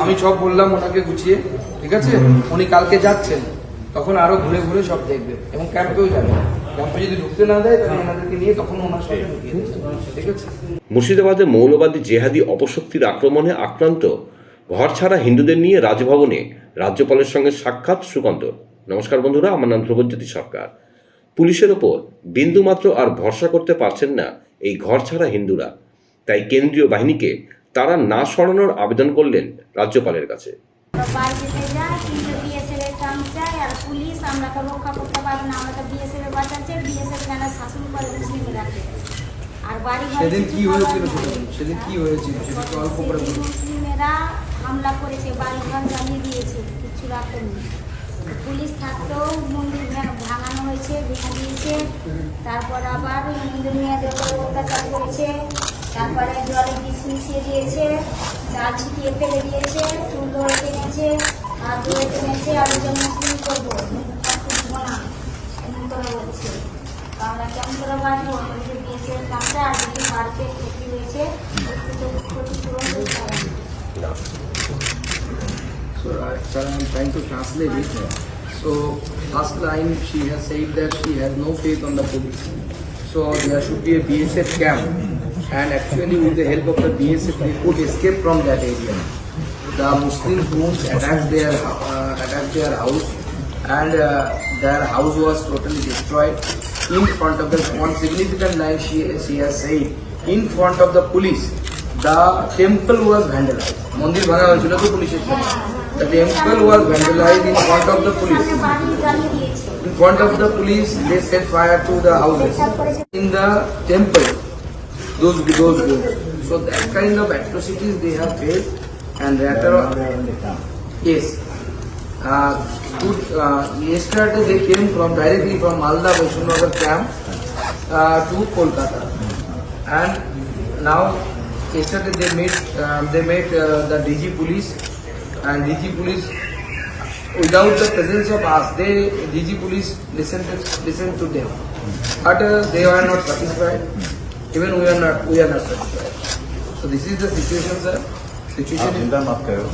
আমি সব বললাম ওনাকে গুছিয়ে, ঠিক আছে? উনি কালকে যাচ্ছেন, তখন আরো ঘুরে ঘুরে সব দেখবে এবং ক্যাম্পেও যাবে। ক্যাম্পে যদি ঢুকতে না দেয় তাহলে ওনাদেরকে নিয়ে তখন ওনার সাথে ঢুকিয়ে দেবে, ঠিক আছে? মুর্শিদাবাদে মৌলবাদী জেহাদি অপশক্তির আক্রমণে আক্রান্ত ঘর ছাড়া হিন্দুদের নিয়ে রাজভবনে রাজ্যপালের সঙ্গে সাক্ষাৎ সুকান্ত। নমস্কার বন্ধুরা, আমার নাম ধ্রুবজ্যোতি সরকার। পুলিশের ওপর বিন্দুমাত্র আর ভরসা করতে পারছেন না এই ঘর ছাড়া হিন্দুরা, তাই কেন্দ্রীয় বাহিনীকে তারা না সরানোর আবেদন করলেন রাজ্যপালের কাছে। পুলিশ আমরা তো রক্ষা করতে পারবো না, আমরা তো বিএসএফ এর বাঁচাচ্ছে, বিএসএফ কেন শাসন করে মুসলিমদের রাখে। আর বাড়ি সেদিন কি হয়েছিল, সেদিন কি হয়েছিল সেটা তো অল্প করে বলুন। মুসলিমেরা হামলা করেছে, বাড়ি ঘর জ্বালিয়ে দিয়েছে, কিছু রাখেনি। পুলিশ থাকতেও মন্দির ভাঙানো হয়েছে, ভেঙে দিয়েছে। তারপর আবার হিন্দু মেয়েদের উপর অত্যাচার করেছে। তারপরে জলে বিষ মিশিয়ে দিয়েছে, জাল ছিটিয়ে ফেলে দিয়েছে, চুল ধরে টেনেছে, হাত ধরে টেনেছে। আমি যে মুসলিম করবো বুঝবো না এমন করে বলছে। আমরা কেমন করে বাঁচবো? আমাদের বিএসএফ কাছে আর যদি বাড়িতে ক্ষতি হয়েছে ক্ষতিপূরণ করতে হবে। So, sir, I'm trying to translate it. So, last line she has said that she has no faith on the police. So, there should be a BSF camp, and actually, with the help of the BSF, they could escape from that area. The Muslims won't attack their house, and their house was totally destroyed in front of the one significant line she has said in front of the police. The temple was vandalized. Mandir bhanga hoyechilo to police sathে. The temple was vandalized in front of the police. In front of the police, they set fire to the houses. In the temple, those groups. So that kind of atrocities they have faced, and later, yes. Yesterday they came directly from Malda Vaishnavar camp to Kolkata, and now yesterday they met the DG police, and DG police, without the presence of us, DG police listened to them, but they are not satisfied. Even we are not satisfied. So this is the situation, sir. Situation. आप चिंता मत करो,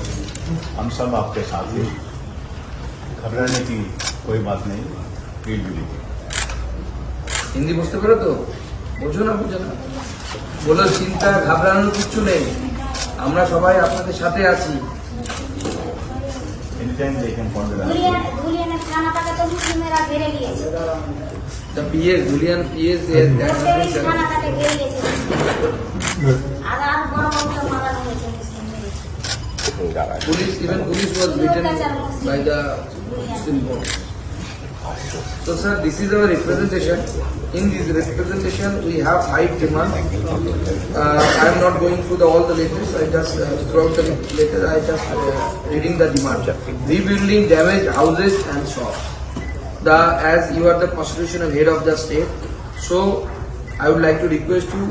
हम सब आपके साथ हैं। घबराने की कोई बात नहीं, मिलजुली। হিন্দি বুঝতে পারো তো? বোঝো না বলো, চিন্তা ঘাবড়ানোর কিছু নেই, আমরা সবাই আপনাদের সাথে আছি। Anytime they can contact us. ধুলিয়ানের থানাটাকে তো মুসলিমেরা ঘিরে নিয়েছে। The PS, Julian PS, থানাটাকে ঘিরে নিয়েছে। আর বড় বড় মারানো হয়েছে মুসলিমদের। Police was beaten by the Muslim board. So sir, this is our representation. In this representation, we have 5 demands. I am not going through all the letters. I just throughout the letter, I just reading the demand. Rebuilding damaged houses and shops. As you are the constitutional head of the state, so I would like to request you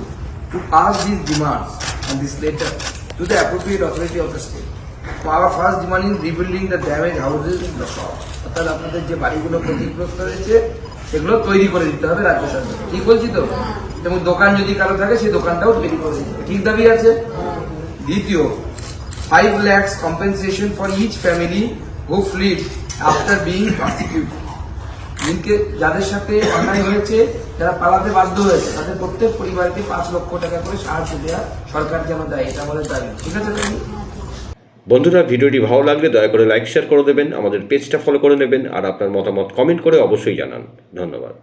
to pass these demands and this letter to the appropriate authority of the state. So our first demand is rebuilding the damaged houses and the shops. অর্থাৎ আপনাদের যে বাড়িগুলো ক্ষতিগ্রস্ত হয়েছে সেগুলো তৈরি করে দিতে হবে রাজ্য সরকার। ঠিক বলছি তো? এবং দোকান যদি কারো থাকে সেই দোকানটাও তৈরি করে দিতে হবে। ঠিক দাবি আছে? দ্বিতীয়, 5 lakhs compensation for each family who fled after being persecuted. যাদের সাথে অন্যায় হয়েছে, যারা পালাতে বাধ্য হয়েছে, তাদের প্রত্যেক পরিবারকে 5 লক্ষ টাকা করে সাহায্য দেওয়া সরকার যেন দেয়, এটা আমাদের দাবি। ঠিক আছে? বন্ধুরা, ভিডিওটি ভালো লাগলে দয়া করে লাইক শেয়ার করে দেবেন, আমাদের পেজটা ফলো করে নেবেন, আর আপনার মতামত কমেন্ট করে অবশ্যই জানান। ধন্যবাদ।